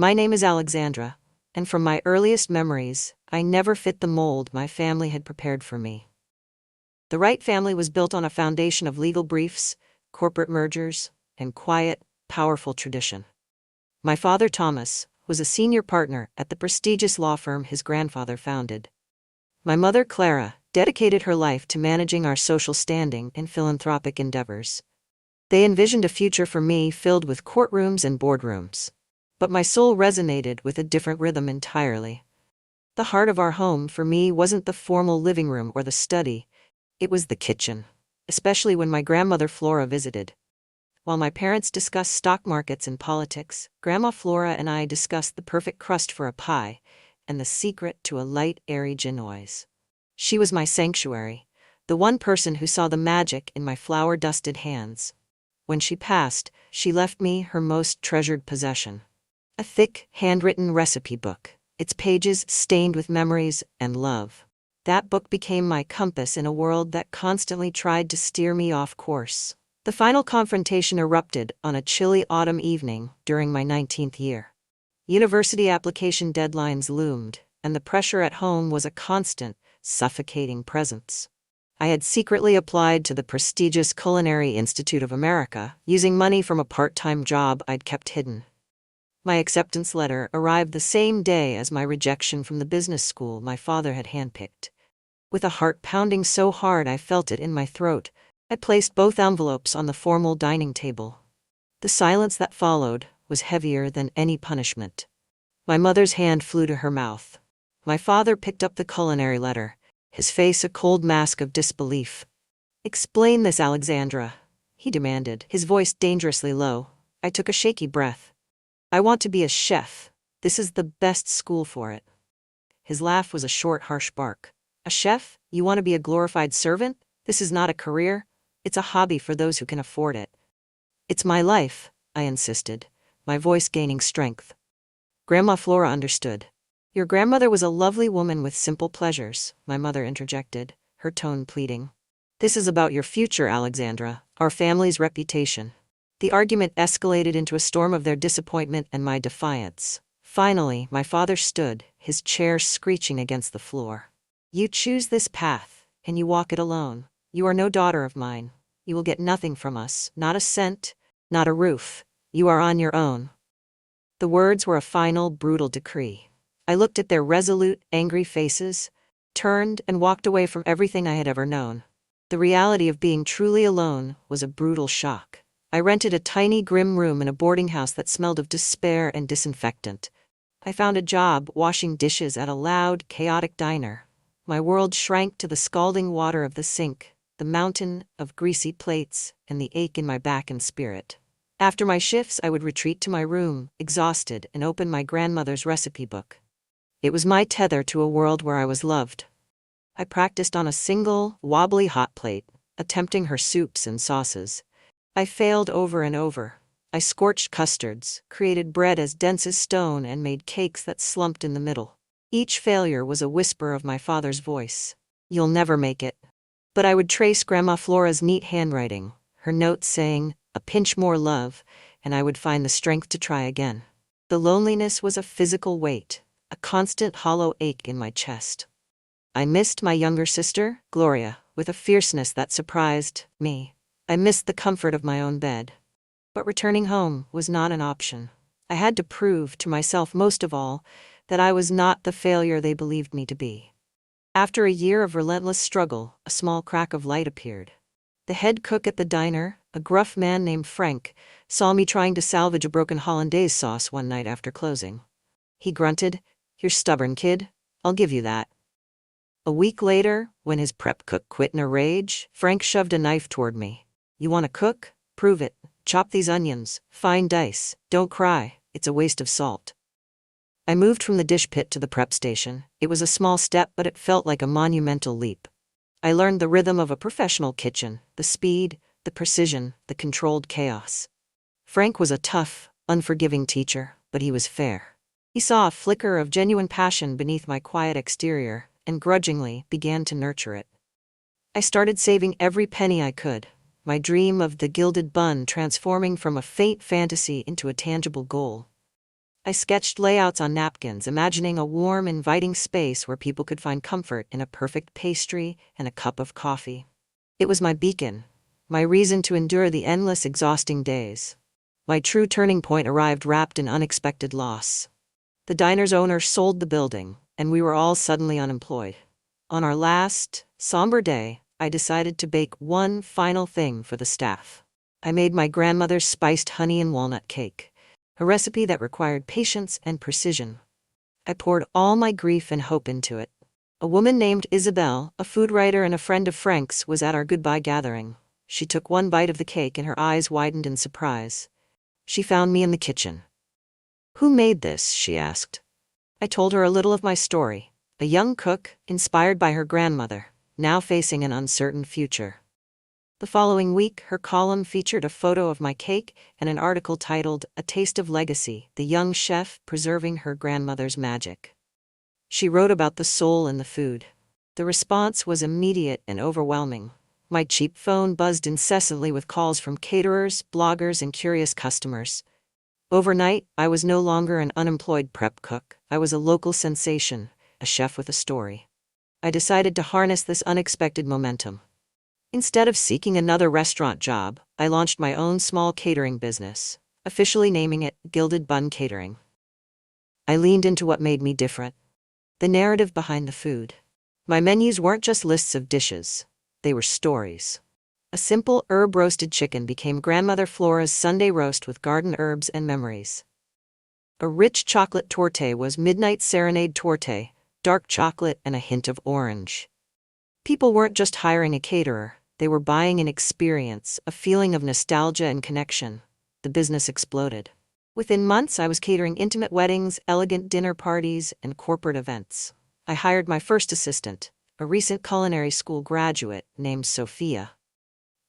My name is Alexandra, and from my earliest memories, I never fit the mold my family had prepared for me. The Wright family was built on a foundation of legal briefs, corporate mergers, and quiet, powerful tradition. My father, Thomas, was a senior partner at the prestigious law firm his grandfather founded. My mother, Clara, dedicated her life to managing our social standing and philanthropic endeavors. They envisioned a future for me filled with courtrooms and boardrooms. But my soul resonated with a different rhythm entirely. The heart of our home for me wasn't the formal living room or the study, it was the kitchen, especially when my grandmother Flora visited. While my parents discussed stock markets and politics, Grandma Flora and I discussed the perfect crust for a pie and the secret to a light, airy genoise. She was my sanctuary, the one person who saw the magic in my flour-dusted hands. When she passed, she left me her most treasured possession. A thick, handwritten recipe book, its pages stained with memories and love. That book became my compass in a world that constantly tried to steer me off course. The final confrontation erupted on a chilly autumn evening during my 19th year. University application deadlines loomed, and the pressure at home was a constant, suffocating presence. I had secretly applied to the prestigious Culinary Institute of America, using money from a part-time job I'd kept hidden. My acceptance letter arrived the same day as my rejection from the business school my father had handpicked. With a heart pounding so hard I felt it in my throat, I placed both envelopes on the formal dining table. The silence that followed was heavier than any punishment. My mother's hand flew to her mouth. My father picked up the culinary letter, his face a cold mask of disbelief. "Explain this, Alexandra," he demanded, his voice dangerously low. I took a shaky breath. "I want to be a chef. This is the best school for it." His laugh was a short, harsh bark. "A chef? You want to be a glorified servant? This is not a career. It's a hobby for those who can afford it." "It's my life," I insisted, my voice gaining strength. Grandma Flora understood. "Your grandmother was a lovely woman with simple pleasures," my mother interjected, her tone pleading. "This is about your future, Alexandra, our family's reputation." The argument escalated into a storm of their disappointment and my defiance. Finally, my father stood, his chair screeching against the floor. "You choose this path, and you walk it alone. You are no daughter of mine. You will get nothing from us, not a cent, not a roof. You are on your own." The words were a final, brutal decree. I looked at their resolute, angry faces, turned and walked away from everything I had ever known. The reality of being truly alone was a brutal shock. I rented a tiny, grim room in a boarding house that smelled of despair and disinfectant. I found a job washing dishes at a loud, chaotic diner. My world shrank to the scalding water of the sink, the mountain of greasy plates, and the ache in my back and spirit. After my shifts, I would retreat to my room, exhausted, and open my grandmother's recipe book. It was my tether to a world where I was loved. I practiced on a single, wobbly hot plate, attempting her soups and sauces. I failed over and over. I scorched custards, created bread as dense as stone, and made cakes that slumped in the middle. Each failure was a whisper of my father's voice. "You'll never make it." But I would trace Grandma Flora's neat handwriting, her notes saying, "A pinch more love," and I would find the strength to try again. The loneliness was a physical weight, a constant hollow ache in my chest. I missed my younger sister, Gloria, with a fierceness that surprised me. I missed the comfort of my own bed. But returning home was not an option. I had to prove to myself most of all that I was not the failure they believed me to be. After a year of relentless struggle, a small crack of light appeared. The head cook at the diner, a gruff man named Frank, saw me trying to salvage a broken hollandaise sauce one night after closing. He grunted, "You're stubborn, kid. I'll give you that." A week later, when his prep cook quit in a rage, Frank shoved a knife toward me. "You want to cook? Prove it. Chop these onions, fine dice. Don't cry, it's a waste of salt." I moved from the dish pit to the prep station. It was a small step, but it felt like a monumental leap. I learned the rhythm of a professional kitchen, the speed, the precision, the controlled chaos. Frank was a tough, unforgiving teacher, but he was fair. He saw a flicker of genuine passion beneath my quiet exterior, and grudgingly began to nurture it. I started saving every penny I could, my dream of the Gilded Bun transforming from a faint fantasy into a tangible goal. I sketched layouts on napkins, imagining a warm, inviting space where people could find comfort in a perfect pastry and a cup of coffee. It was my beacon, my reason to endure the endless, exhausting days. My true turning point arrived wrapped in unexpected loss. The diner's owner sold the building, and we were all suddenly unemployed. On our last, somber day, I decided to bake one final thing for the staff. I made my grandmother's spiced honey and walnut cake, a recipe that required patience and precision. I poured all my grief and hope into it. A woman named Isabel, a food writer and a friend of Frank's, was at our goodbye gathering. She took one bite of the cake and her eyes widened in surprise. She found me in the kitchen. "Who made this?" she asked. I told her a little of my story, a young cook, inspired by her grandmother, now facing an uncertain future. The following week, her column featured a photo of my cake and an article titled, "A Taste of Legacy, the Young Chef Preserving Her Grandmother's Magic." She wrote about the soul in the food. The response was immediate and overwhelming. My cheap phone buzzed incessantly with calls from caterers, bloggers, and curious customers. Overnight, I was no longer an unemployed prep cook. I was a local sensation, a chef with a story. I decided to harness this unexpected momentum. Instead of seeking another restaurant job, I launched my own small catering business, officially naming it Gilded Bun Catering. I leaned into what made me different: the narrative behind the food. My menus weren't just lists of dishes, they were stories. A simple herb-roasted chicken became Grandmother Flora's Sunday roast with garden herbs and memories. A rich chocolate torte was Midnight Serenade torte, dark chocolate and a hint of orange. People weren't just hiring a caterer, they were buying an experience, a feeling of nostalgia and connection. The business exploded. Within months, I was catering intimate weddings, elegant dinner parties, and corporate events. I hired my first assistant, a recent culinary school graduate named Sophia.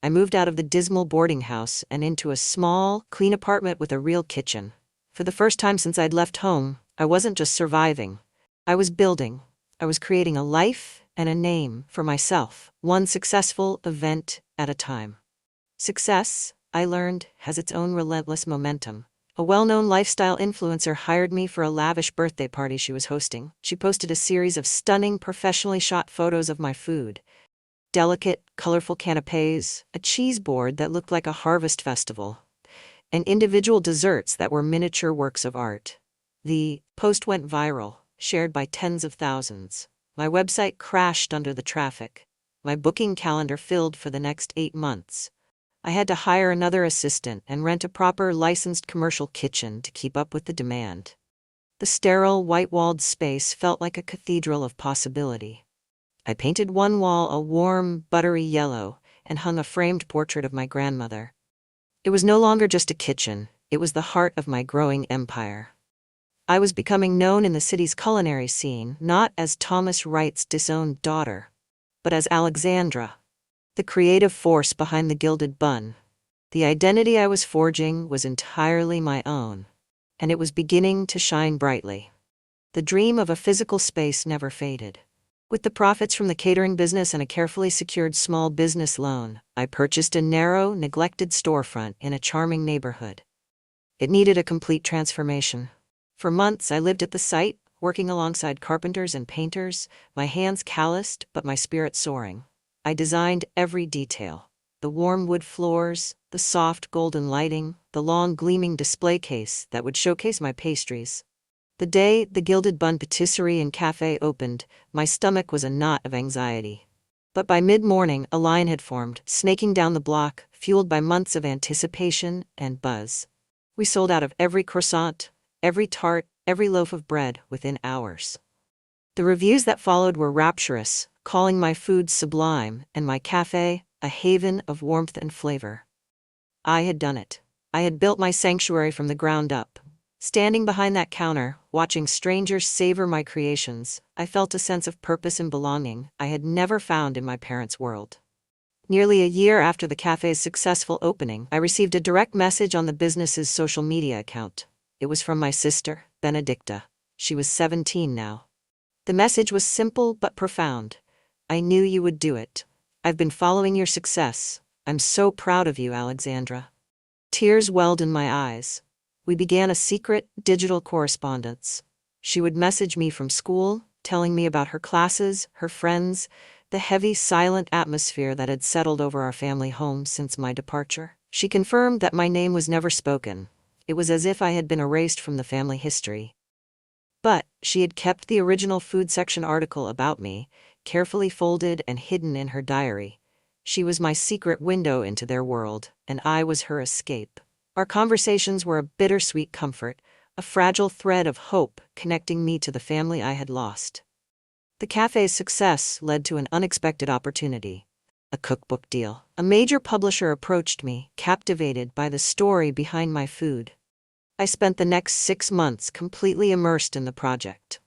I moved out of the dismal boarding house and into a small, clean apartment with a real kitchen. For the first time since I'd left home, I wasn't just surviving. I was building. I was creating a life and a name for myself, one successful event at a time. Success, I learned, has its own relentless momentum. A well-known lifestyle influencer hired me for a lavish birthday party she was hosting. She posted a series of stunning, professionally shot photos of my food. Delicate, colorful canapes, a cheese board that looked like a harvest festival, and individual desserts that were miniature works of art. The post went viral, shared by tens of thousands. My website crashed under the traffic. My booking calendar filled for the next 8 months. I had to hire another assistant and rent a proper licensed commercial kitchen to keep up with the demand. The sterile, white-walled space felt like a cathedral of possibility. I painted one wall a warm, buttery yellow and hung a framed portrait of my grandmother. It was no longer just a kitchen, it was the heart of my growing empire. I was becoming known in the city's culinary scene, not as Thomas Wright's disowned daughter, but as Alexandra, the creative force behind the Gilded Bun. The identity I was forging was entirely my own, and it was beginning to shine brightly. The dream of a physical space never faded. With the profits from the catering business and a carefully secured small business loan, I purchased a narrow, neglected storefront in a charming neighborhood. It needed a complete transformation. For months, I lived at the site, working alongside carpenters and painters, my hands calloused but my spirit soaring. I designed every detail: the warm wood floors, the soft golden lighting, the long gleaming display case that would showcase my pastries. The day the Gilded Bun Patisserie and Cafe opened, my stomach was a knot of anxiety. But by mid-morning, a line had formed, snaking down the block, fueled by months of anticipation and buzz. We sold out of every croissant, every tart, every loaf of bread within hours. The reviews that followed were rapturous, calling my food sublime and my cafe a haven of warmth and flavor. I had done it. I had built my sanctuary from the ground up. Standing behind that counter, watching strangers savor my creations, I felt a sense of purpose and belonging I had never found in my parents' world. Nearly a year after the cafe's successful opening, I received a direct message on the business's social media account. It was from my sister, Benedicta. She was 17 now. The message was simple but profound. "I knew you would do it. I've been following your success. I'm so proud of you, Alexandra." Tears welled in my eyes. We began a secret, digital correspondence. She would message me from school, telling me about her classes, her friends, the heavy, silent atmosphere that had settled over our family home since my departure. She confirmed that my name was never spoken. It was as if I had been erased from the family history. But she had kept the original food section article about me, carefully folded and hidden in her diary. She was my secret window into their world, and I was her escape. Our conversations were a bittersweet comfort, a fragile thread of hope connecting me to the family I had lost. The cafe's success led to an unexpected opportunity: a cookbook deal. A major publisher approached me, captivated by the story behind my food. I spent the next 6 months completely immersed in the project.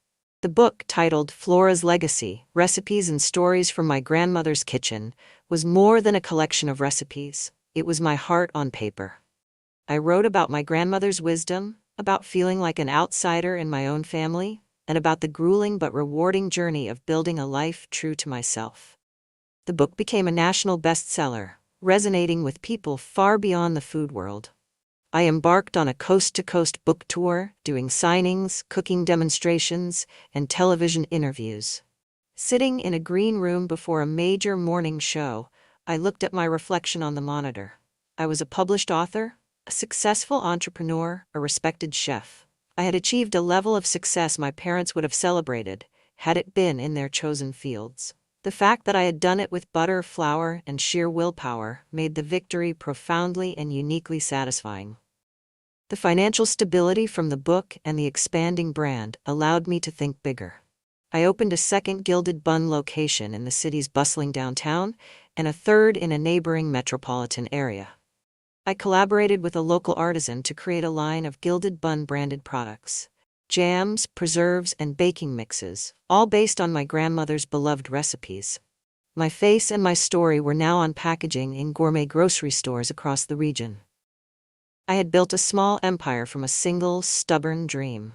The book, titled Flora's Legacy: Recipes and Stories from My Grandmother's Kitchen, was more than a collection of recipes. It was my heart on paper. I wrote about my grandmother's wisdom, about feeling like an outsider in my own family, and about the grueling but rewarding journey of building a life true to myself. The book became a national bestseller, resonating with people far beyond the food world. I embarked on a coast-to-coast book tour, doing signings, cooking demonstrations, and television interviews. Sitting in a green room before a major morning show, I looked at my reflection on the monitor. I was a published author, a successful entrepreneur, a respected chef. I had achieved a level of success my parents would have celebrated, had it been in their chosen fields. The fact that I had done it with butter, flour, and sheer willpower made the victory profoundly and uniquely satisfying. The financial stability from the book and the expanding brand allowed me to think bigger. I opened a second Gilded Bun location in the city's bustling downtown, and a third in a neighboring metropolitan area. I collaborated with a local artisan to create a line of Gilded Bun branded products: jams, preserves, and baking mixes, all based on my grandmother's beloved recipes. My face and my story were now on packaging in gourmet grocery stores across the region. I had built a small empire from a single, stubborn dream.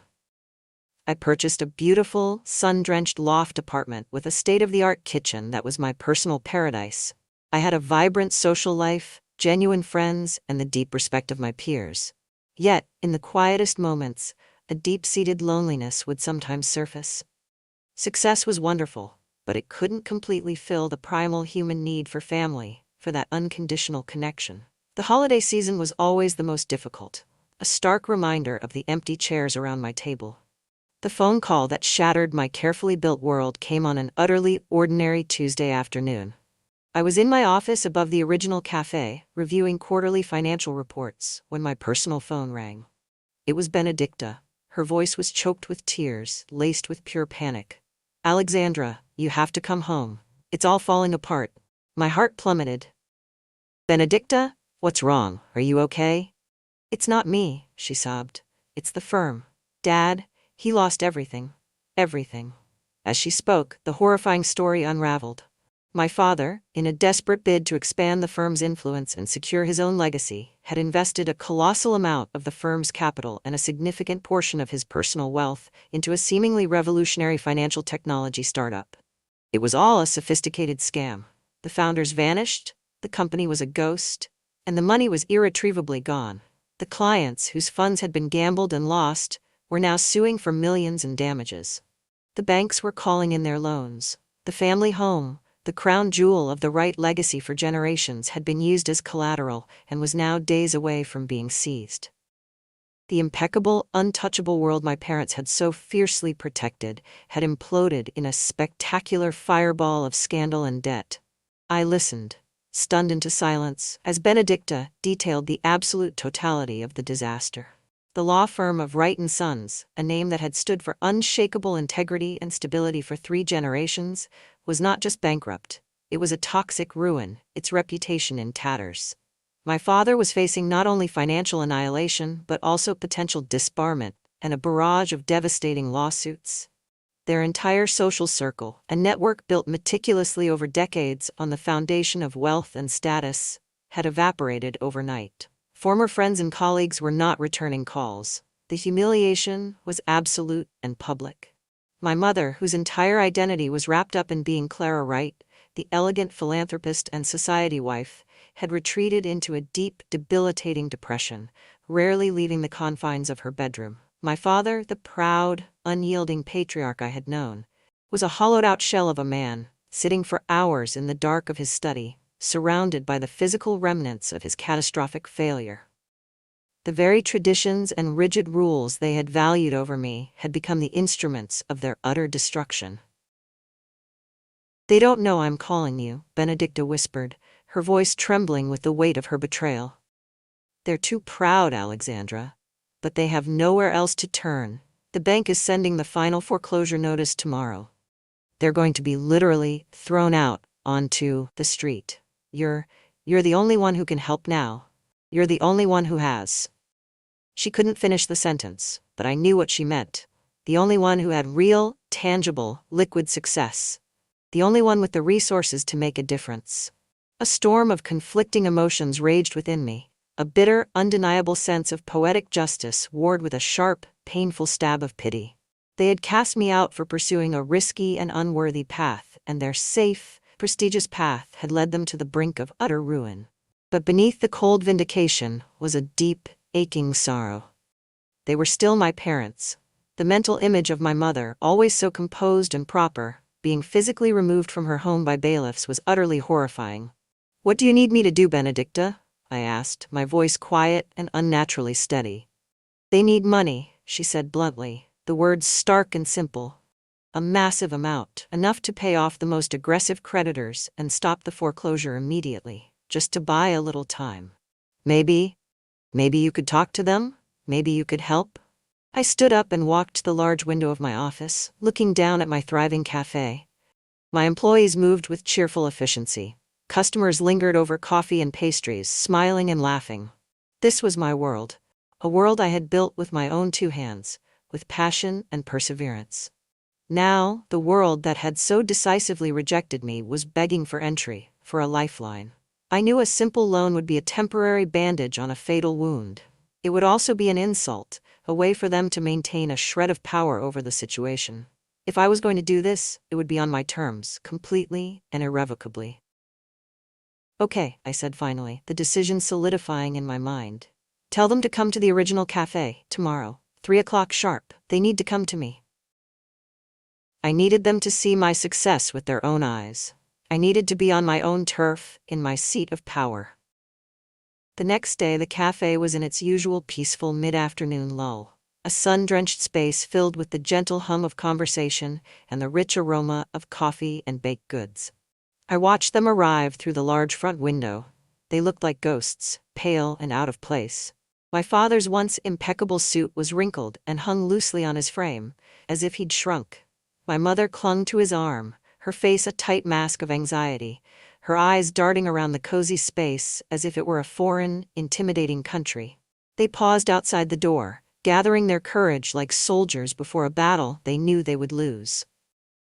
I purchased a beautiful, sun-drenched loft apartment with a state-of-the-art kitchen that was my personal paradise. I had a vibrant social life, genuine friends, and the deep respect of my peers. Yet, in the quietest moments, a deep-seated loneliness would sometimes surface. Success was wonderful, but it couldn't completely fill the primal human need for family, for that unconditional connection. The holiday season was always the most difficult, a stark reminder of the empty chairs around my table. The phone call that shattered my carefully built world came on an utterly ordinary Tuesday afternoon. I was in my office above the original cafe, reviewing quarterly financial reports, when my personal phone rang. It was Benedicta. Her voice was choked with tears, laced with pure panic. "Alexandra, you have to come home. It's all falling apart." My heart plummeted. "Benedicta? What's wrong? Are you okay?" "It's not me," she sobbed. "It's the firm. Dad, he lost everything. Everything." As she spoke, the horrifying story unraveled. My father, in a desperate bid to expand the firm's influence and secure his own legacy, had invested a colossal amount of the firm's capital and a significant portion of his personal wealth into a seemingly revolutionary financial technology startup. It was all a sophisticated scam. The founders vanished, the company was a ghost, and the money was irretrievably gone. The clients, whose funds had been gambled and lost, were now suing for millions in damages. The banks were calling in their loans. The family home, the crown jewel of the Wright legacy for generations, had been used as collateral and was now days away from being seized. The impeccable, untouchable world my parents had so fiercely protected had imploded in a spectacular fireball of scandal and debt. I listened, stunned into silence, as Benedicta detailed the absolute totality of the disaster. The law firm of Wright & Sons, a name that had stood for unshakable integrity and stability for 3 generations, was not just bankrupt. It was a toxic ruin, its reputation in tatters. My father was facing not only financial annihilation but also potential disbarment and a barrage of devastating lawsuits. Their entire social circle, a network built meticulously over decades on the foundation of wealth and status, had evaporated overnight. Former friends and colleagues were not returning calls. The humiliation was absolute and public. My mother, whose entire identity was wrapped up in being Clara Wright, the elegant philanthropist and society wife, had retreated into a deep, debilitating depression, rarely leaving the confines of her bedroom. My father, the proud, unyielding patriarch I had known, was a hollowed-out shell of a man, sitting for hours in the dark of his study, surrounded by the physical remnants of his catastrophic failure. The very traditions and rigid rules they had valued over me had become the instruments of their utter destruction. "They don't know I'm calling you," Benedicta whispered, her voice trembling with the weight of her betrayal. "They're too proud, Alexandra. But they have nowhere else to turn. The bank is sending the final foreclosure notice tomorrow. They're going to be literally thrown out onto the street. You're the only one who can help now. You're the only one who has." She couldn't finish the sentence, but I knew what she meant. The only one who had real, tangible, liquid success. The only one with the resources to make a difference. A storm of conflicting emotions raged within me. A bitter, undeniable sense of poetic justice warred with a sharp, painful stab of pity. They had cast me out for pursuing a risky and unworthy path, and their safe, prestigious path had led them to the brink of utter ruin. But beneath the cold vindication was a deep, aching sorrow. They were still my parents. The mental image of my mother, always so composed and proper, being physically removed from her home by bailiffs was utterly horrifying. "What do you need me to do, Benedicta?" I asked, my voice quiet and unnaturally steady. "They need money," she said bluntly, the words stark and simple. "A massive amount, enough to pay off the most aggressive creditors and stop the foreclosure immediately, just to buy a little time. Maybe you could talk to them? Maybe you could help?" I stood up and walked to the large window of my office, looking down at my thriving cafe. My employees moved with cheerful efficiency. Customers lingered over coffee and pastries, smiling and laughing. This was my world, a world I had built with my own two hands, with passion and perseverance. Now, the world that had so decisively rejected me was begging for entry, for a lifeline. I knew a simple loan would be a temporary bandage on a fatal wound. It would also be an insult, a way for them to maintain a shred of power over the situation. If I was going to do this, it would be on my terms, completely and irrevocably. "Okay," I said finally, the decision solidifying in my mind. "Tell them to come to the original cafe, tomorrow, 3 o'clock sharp. They need to come to me." I needed them to see my success with their own eyes. I needed to be on my own turf, in my seat of power. The next day the cafe was in its usual peaceful mid-afternoon lull, a sun-drenched space filled with the gentle hum of conversation and the rich aroma of coffee and baked goods. I watched them arrive through the large front window. They looked like ghosts, pale and out of place. My father's once impeccable suit was wrinkled and hung loosely on his frame, as if he'd shrunk. My mother clung to his arm, her face a tight mask of anxiety, her eyes darting around the cozy space as if it were a foreign, intimidating country. They paused outside the door, gathering their courage like soldiers before a battle they knew they would lose.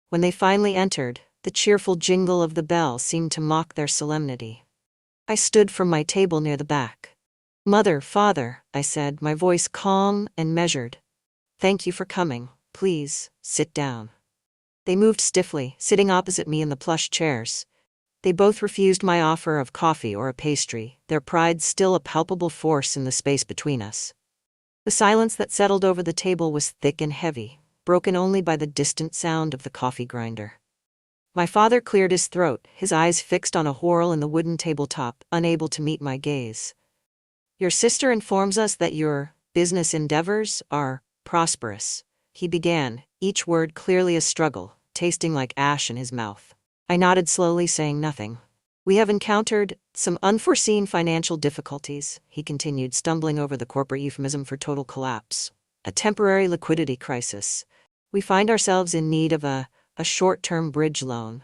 When they finally entered, the cheerful jingle of the bell seemed to mock their solemnity. I stood from my table near the back. "Mother, father," I said, my voice calm and measured. "Thank you for coming. Please, sit down." They moved stiffly, sitting opposite me in the plush chairs. They both refused my offer of coffee or a pastry, their pride still a palpable force in the space between us. The silence that settled over the table was thick and heavy, broken only by the distant sound of the coffee grinder. My father cleared his throat, his eyes fixed on a whorl in the wooden tabletop, unable to meet my gaze. "Your sister informs us that your business endeavors are prosperous," he began, each word clearly a struggle, tasting like ash in his mouth. I nodded slowly, saying nothing. "We have encountered some unforeseen financial difficulties," he continued, stumbling over the corporate euphemism for total collapse. "A temporary liquidity crisis. We find ourselves in need of a short-term bridge loan."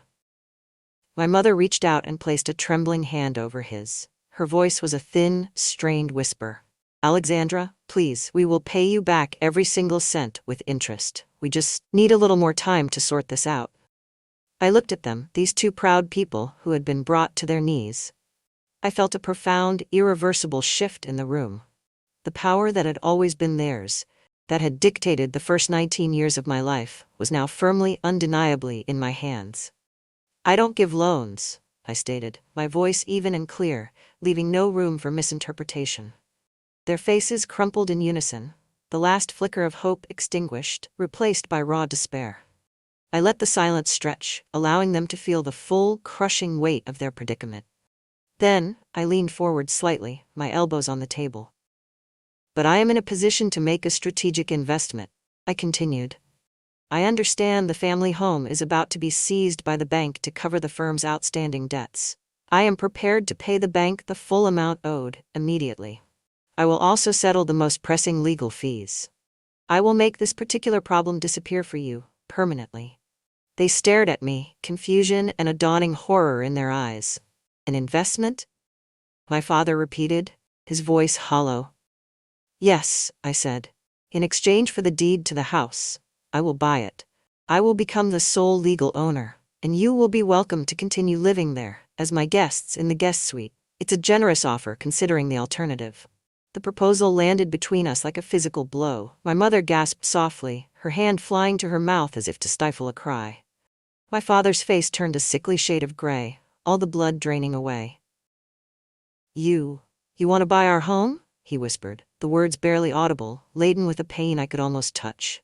My mother reached out and placed a trembling hand over his. Her voice was a thin, strained whisper. "Alexandra, please, we will pay you back every single cent with interest. We just need a little more time to sort this out." I looked at them, these two proud people who had been brought to their knees. I felt a profound, irreversible shift in the room. The power that had always been theirs, that had dictated the first 19 years of my life, was now firmly, undeniably in my hands. "I don't give loans," I stated, my voice even and clear, leaving no room for misinterpretation. Their faces crumpled in unison, the last flicker of hope extinguished, replaced by raw despair. I let the silence stretch, allowing them to feel the full, crushing weight of their predicament. Then, I leaned forward slightly, my elbows on the table. "But I am in a position to make a strategic investment," I continued. "I understand the family home is about to be seized by the bank to cover the firm's outstanding debts. I am prepared to pay the bank the full amount owed, immediately. I will also settle the most pressing legal fees. I will make this particular problem disappear for you, permanently." They stared at me, confusion and a dawning horror in their eyes. "An investment?" my father repeated, his voice hollow. "Yes," I said. "In exchange for the deed to the house, I will buy it. I will become the sole legal owner, and you will be welcome to continue living there, as my guests in the guest suite. It's a generous offer considering the alternative." The proposal landed between us like a physical blow. My mother gasped softly, her hand flying to her mouth as if to stifle a cry. My father's face turned a sickly shade of gray, all the blood draining away. You want to buy our home?" he whispered, the words barely audible, laden with a pain I could almost touch.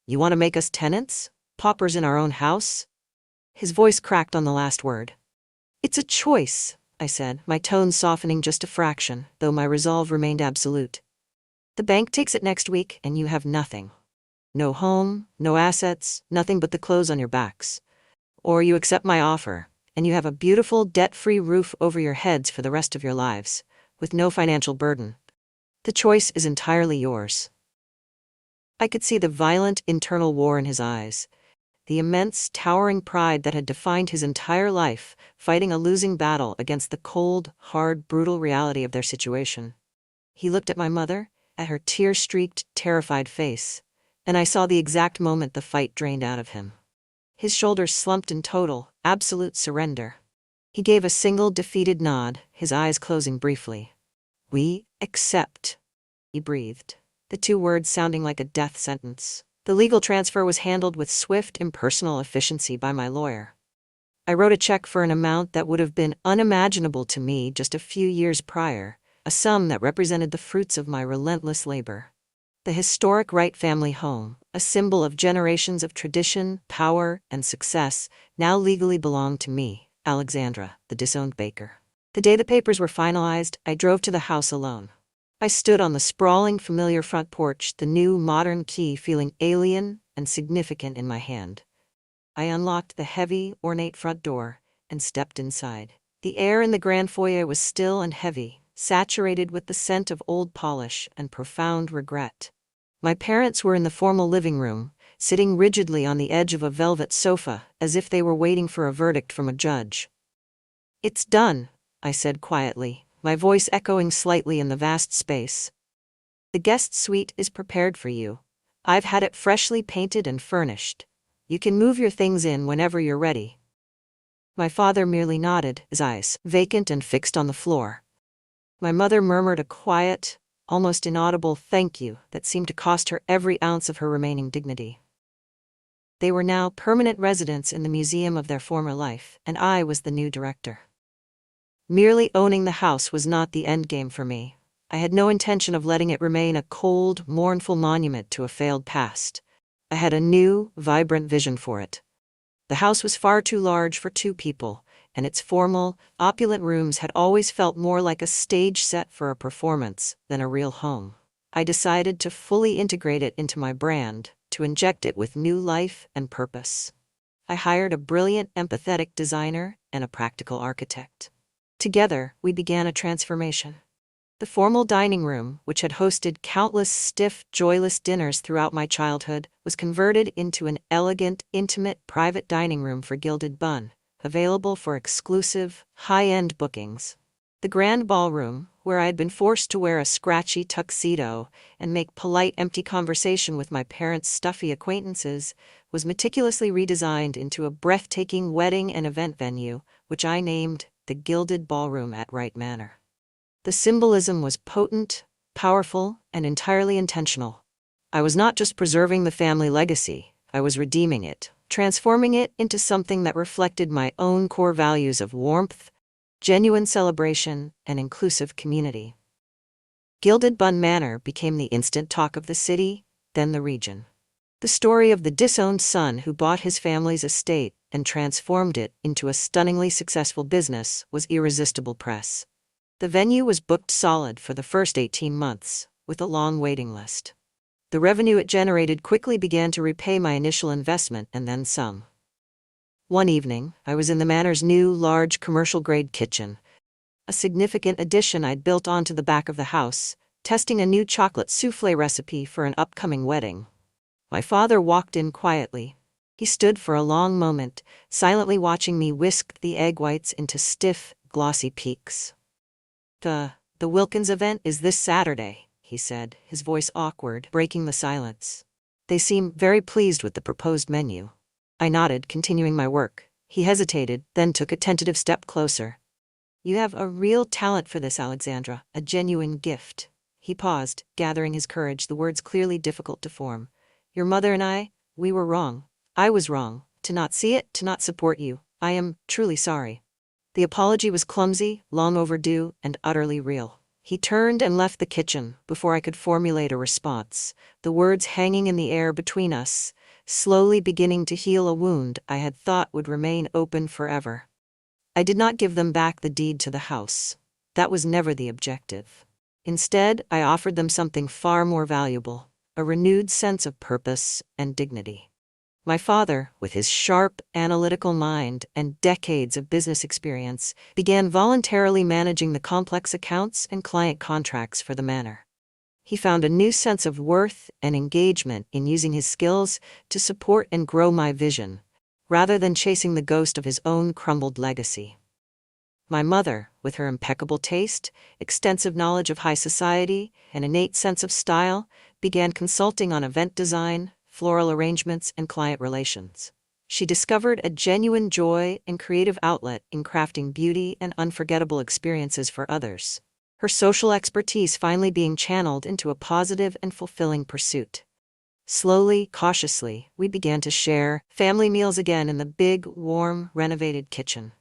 "You want to make us tenants? Paupers in our own house?" His voice cracked on the last word. "It's a choice," I said, my tone softening just a fraction, though my resolve remained absolute. "The bank takes it next week, and you have nothing. No home, no assets, nothing but the clothes on your backs. Or you accept my offer, and you have a beautiful, debt-free roof over your heads for the rest of your lives, with no financial burden. The choice is entirely yours." I could see the violent internal war in his eyes, the immense, towering pride that had defined his entire life, fighting a losing battle against the cold, hard, brutal reality of their situation. He looked at my mother, at her tear-streaked, terrified face, and I saw the exact moment the fight drained out of him. His shoulders slumped in total, absolute surrender. He gave a single defeated nod, his eyes closing briefly. "We accept," he breathed, the two words sounding like a death sentence. The legal transfer was handled with swift, impersonal efficiency by my lawyer. I wrote a check for an amount that would have been unimaginable to me just a few years prior, a sum that represented the fruits of my relentless labor. The historic Wright family home, a symbol of generations of tradition, power, and success, now legally belonged to me, Alexandra, the disowned baker. The day the papers were finalized, I drove to the house alone. I stood on the sprawling, familiar front porch, the new, modern key feeling alien and significant in my hand. I unlocked the heavy, ornate front door and stepped inside. The air in the grand foyer was still and heavy, saturated with the scent of old polish and profound regret. My parents were in the formal living room, sitting rigidly on the edge of a velvet sofa, as if they were waiting for a verdict from a judge. "It's done," I said quietly, my voice echoing slightly in the vast space. "The guest suite is prepared for you. I've had it freshly painted and furnished. You can move your things in whenever you're ready." My father merely nodded, his eyes vacant and fixed on the floor. My mother murmured a quiet, almost inaudible thank you that seemed to cost her every ounce of her remaining dignity. They were now permanent residents in the museum of their former life, and I was the new director. Merely owning the house was not the endgame for me. I had no intention of letting it remain a cold, mournful monument to a failed past. I had a new, vibrant vision for it. The house was far too large for two people, and its formal, opulent rooms had always felt more like a stage set for a performance than a real home. I decided to fully integrate it into my brand, to inject it with new life and purpose. I hired a brilliant, empathetic designer and a practical architect. Together, we began a transformation. The formal dining room, which had hosted countless stiff, joyless dinners throughout my childhood, was converted into an elegant, intimate, private dining room for Gilded Bun, available for exclusive, high-end bookings. The grand ballroom, where I had been forced to wear a scratchy tuxedo and make polite, empty conversation with my parents' stuffy acquaintances, was meticulously redesigned into a breathtaking wedding and event venue, which I named the Gilded Ballroom at Wright Manor. The symbolism was potent, powerful, and entirely intentional. I was not just preserving the family legacy, I was redeeming it, transforming it into something that reflected my own core values of warmth, genuine celebration, and inclusive community. Gilded Bun Manor became the instant talk of the city, then the region. The story of the disowned son who bought his family's estate and transformed it into a stunningly successful business was irresistible press. The venue was booked solid for the first 18 months, with a long waiting list. The revenue it generated quickly began to repay my initial investment and then some. One evening, I was in the manor's new, large, commercial-grade kitchen, a significant addition I'd built onto the back of the house, testing a new chocolate soufflé recipe for an upcoming wedding. My father walked in quietly. He stood for a long moment, silently watching me whisk the egg whites into stiff, glossy peaks. The Wilkins event is this Saturday," he said, his voice awkward, breaking the silence. "They seem very pleased with the proposed menu." I nodded, continuing my work. He hesitated, then took a tentative step closer. "You have a real talent for this, Alexandra, a genuine gift." He paused, gathering his courage, the words clearly difficult to form. "Your mother and we were wrong. I was wrong, to not see it, to not support you. I am truly sorry." The apology was clumsy, long overdue, and utterly real. He turned and left the kitchen before I could formulate a response, the words hanging in the air between us, slowly beginning to heal a wound I had thought would remain open forever. I did not give them back the deed to the house. That was never the objective. Instead, I offered them something far more valuable, a renewed sense of purpose and dignity. My father, with his sharp, analytical mind and decades of business experience, began voluntarily managing the complex accounts and client contracts for the manor. He found a new sense of worth and engagement in using his skills to support and grow my vision, rather than chasing the ghost of his own crumbled legacy. My mother, with her impeccable taste, extensive knowledge of high society, and innate sense of style, began consulting on event design, floral arrangements, and client relations. She discovered a genuine joy and creative outlet in crafting beauty and unforgettable experiences for others, her social expertise finally being channeled into a positive and fulfilling pursuit. Slowly, cautiously, we began to share family meals again in the big, warm, renovated kitchen.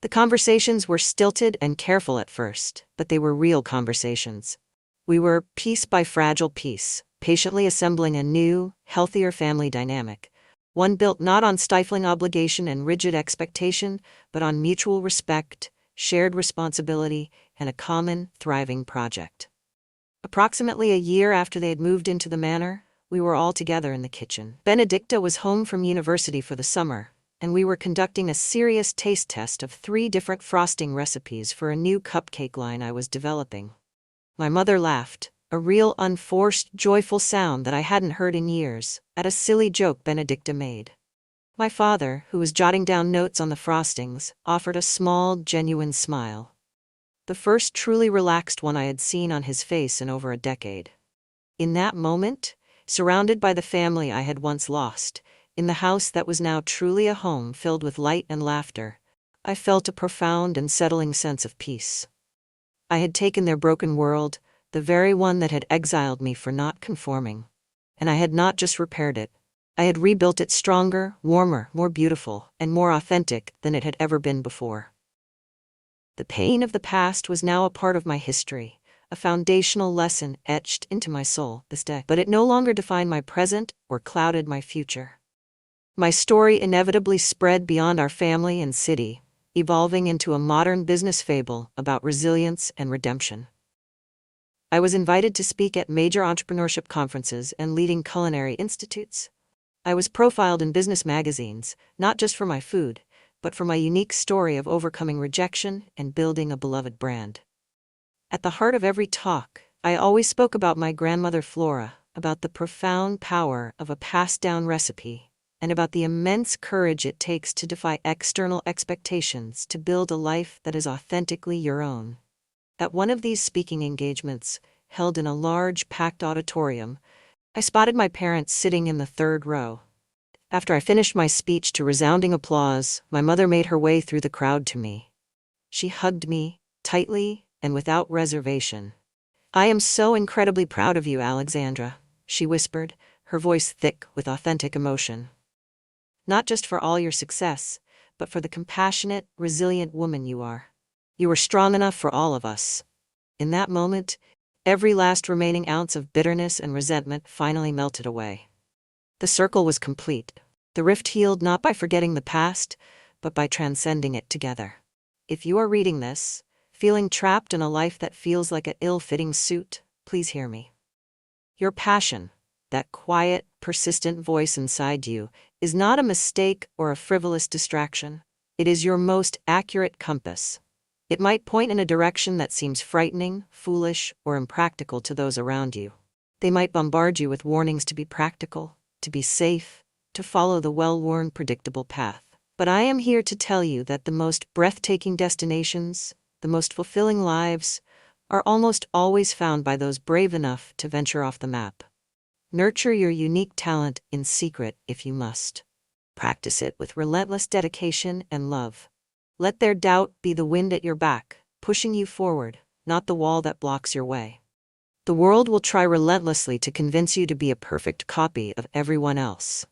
The conversations were stilted and careful at first, but they were real conversations. We were, piece by fragile piece, patiently assembling a new, healthier family dynamic, one built not on stifling obligation and rigid expectation, but on mutual respect, shared responsibility, and a common, thriving project. Approximately a year after they had moved into the manor, we were all together in the kitchen. Benedicta was home from university for the summer, and we were conducting a serious taste test of 3 different frosting recipes for a new cupcake line I was developing. My mother laughed, a real unforced, joyful sound that I hadn't heard in years, at a silly joke Benedicta made. My father, who was jotting down notes on the frostings, offered a small, genuine smile. The first truly relaxed one I had seen on his face in over a decade. In that moment, surrounded by the family I had once lost, in the house that was now truly a home filled with light and laughter, I felt a profound and settling sense of peace. I had taken their broken world, the very one that had exiled me for not conforming, and I had not just repaired it. I had rebuilt it stronger, warmer, more beautiful, and more authentic than it had ever been before. The pain of the past was now a part of my history, a foundational lesson etched into my soul this day, but it no longer defined my present or clouded my future. My story inevitably spread beyond our family and city, evolving into a modern business fable about resilience and redemption. I was invited to speak at major entrepreneurship conferences and leading culinary institutes. I was profiled in business magazines, not just for my food, but for my unique story of overcoming rejection and building a beloved brand. At the heart of every talk, I always spoke about my grandmother Flora, about the profound power of a passed-down recipe, and about the immense courage it takes to defy external expectations to build a life that is authentically your own. At one of these speaking engagements, held in a large, packed auditorium, I spotted my parents sitting in the 3rd row. After I finished my speech to resounding applause, my mother made her way through the crowd to me. She hugged me, tightly and without reservation. "I am so incredibly proud of you, Alexandra," she whispered, her voice thick with authentic emotion. "Not just for all your success, but for the compassionate, resilient woman you are. You were strong enough for all of us. In that moment, every last remaining ounce of bitterness and resentment finally melted away. The circle was complete. The rift healed not by forgetting the past, but by transcending it together. If you are reading this, feeling trapped in a life that feels like an ill-fitting suit, please hear me. Your passion, that quiet, persistent voice inside you, is not a mistake or a frivolous distraction. It is your most accurate compass. It might point in a direction that seems frightening, foolish, or impractical to those around you. They might bombard you with warnings to be practical, to be safe, to follow the well-worn, predictable path. But I am here to tell you that the most breathtaking destinations, the most fulfilling lives, are almost always found by those brave enough to venture off the map. Nurture your unique talent in secret if you must. Practice it with relentless dedication and love. Let their doubt be the wind at your back, pushing you forward, not the wall that blocks your way. The world will try relentlessly to convince you to be a perfect copy of everyone else.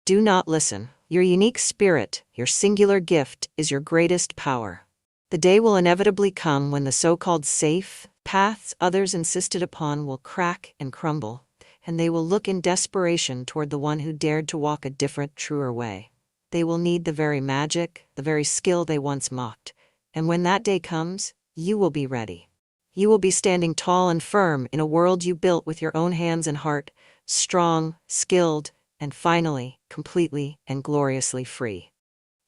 Do not listen. Your unique spirit, your singular gift, is your greatest power. The day will inevitably come when the so-called safe paths others insisted upon will crack and crumble, and they will look in desperation toward the one who dared to walk a different, truer way. They will need the very magic, the very skill they once mocked. And when that day comes, you will be ready. You will be standing tall and firm in a world you built with your own hands and heart, strong, skilled, and finally, completely and gloriously free.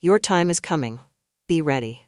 Your time is coming. Be ready.